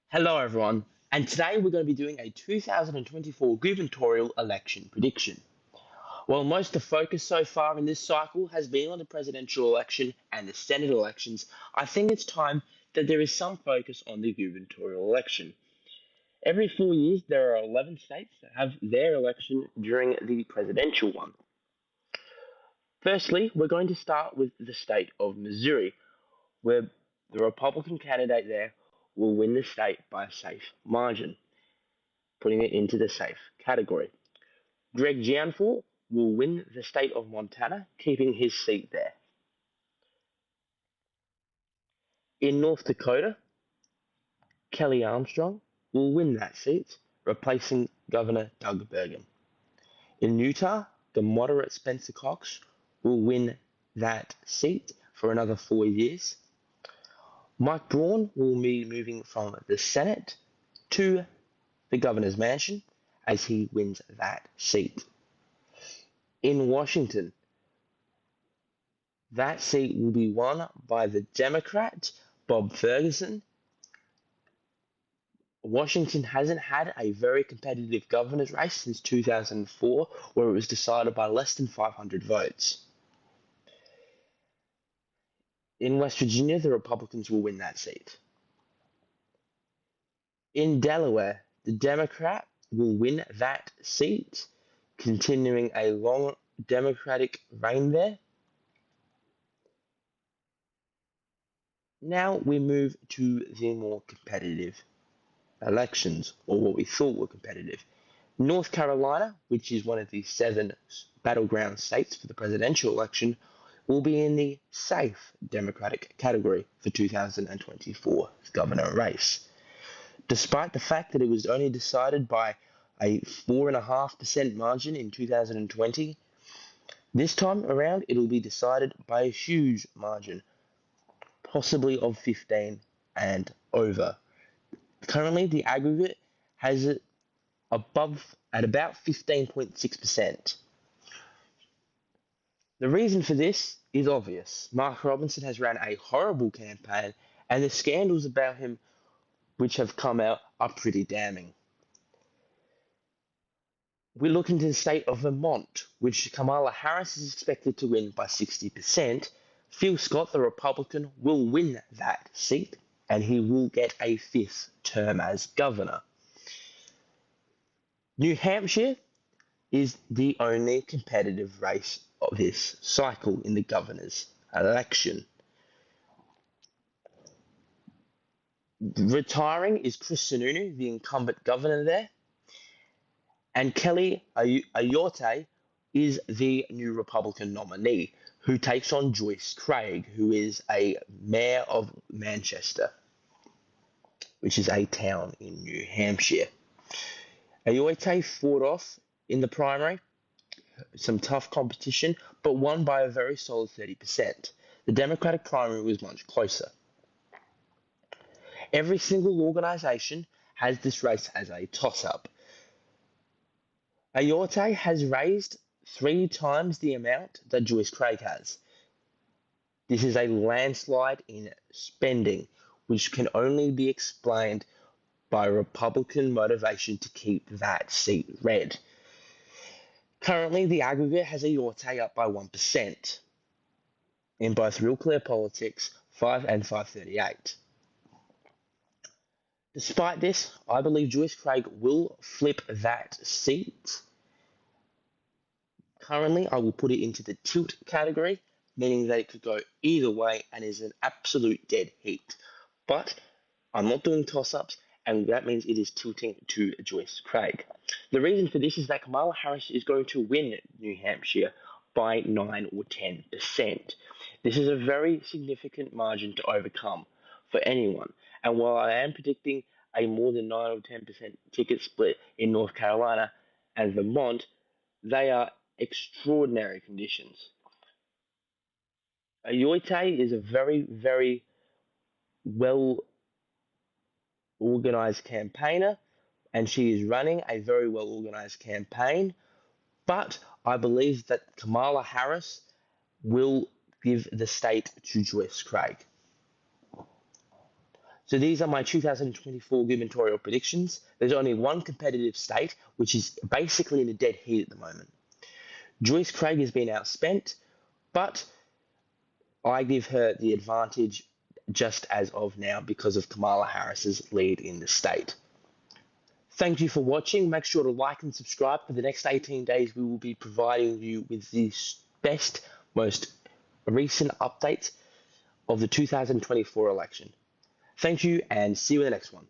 Hello, everyone, and today we're going to be doing a 2024 gubernatorial election prediction. While most of the focus so far in this cycle has been on the presidential election and the Senate elections, I think it's time that there is some focus on the gubernatorial election. Every 4 years, there are 11 states that have their election during the presidential one. Firstly, we're going to start with the state of Missouri, where the Republican candidate there will win the state by a safe margin, putting it into the safe category. Greg Gianfor will win the state of Montana, keeping his seat there. In North Dakota, Kelly Armstrong will win that seat, replacing Governor Doug Burgum. In Utah, the moderate Spencer Cox will win that seat for another 4 years. Mike Braun will be moving from the Senate to the governor's mansion as he wins that seat. In Washington, that seat will be won by the Democrat Bob Ferguson. Washington hasn't had a very competitive governor's race since 2004, where it was decided by less than 500 votes. In West Virginia, the Republicans will win that seat. In Delaware, the Democrat will win that seat, continuing a long Democratic reign there. Now we move to the more competitive elections, or what we thought were competitive. North Carolina, which is one of the 7 battleground states for the presidential election, will be in the safe Democratic category for 2024 governor race. Despite the fact that it was only decided by a 4.5% margin in 2020, this time around it'll be decided by a huge margin, possibly of 15 and over. Currently, the aggregate has it above at about 15.6%. The reason for this is obvious. Mark Robinson has ran a horrible campaign, and the scandals about him which have come out are pretty damning. We look into the state of Vermont, which Kamala Harris is expected to win by 60%. Phil Scott, the Republican, will win that seat, and he will get a 5th term as governor. New Hampshire is the only competitive race of this cycle in the governor's election. Retiring is Chris Sununu, the incumbent governor there, and Kelly Ayotte is the new Republican nominee who takes on Joyce Craig, who is a mayor of Manchester, which is a town in New Hampshire. Ayotte fought off in the primary, some tough competition, but won by a very solid 30%. The Democratic primary was much closer. Every single organisation has this race as a toss-up. Ayotte has raised 3 times the amount that Joyce Craig has. This is a landslide in spending, which can only be explained by Republican motivation to keep that seat red. Currently, the aggregate has Ayotte up by 1% in both Real Clear Politics 5 and 538. Despite this, I believe Joyce Craig will flip that seat. Currently, I will put it into the tilt category, meaning that it could go either way and is an absolute dead heat. But I'm not doing toss-ups, and that means it is tilting to Joyce Craig. The reason for this is that Kamala Harris is going to win New Hampshire by 9 or 10%. This is a very significant margin to overcome for anyone. And while I am predicting a more than 9 or 10% ticket split in North Carolina and Vermont, they are extraordinary conditions. Ayotte is a very, very well organized campaigner, and she is running a very well organized campaign. But I believe that Kamala Harris will give the state to Joyce Craig. So these are my 2024 gubernatorial predictions. There's only one competitive state, which is basically in a dead heat at the moment. Joyce Craig has been outspent, but I give her the advantage just as of now because of Kamala Harris's lead in the state. Thank you for watching. Make sure to like and subscribe. For the next 18 days, we will be providing you with the best, most recent updates of the 2024 election. Thank you and see you in the next one.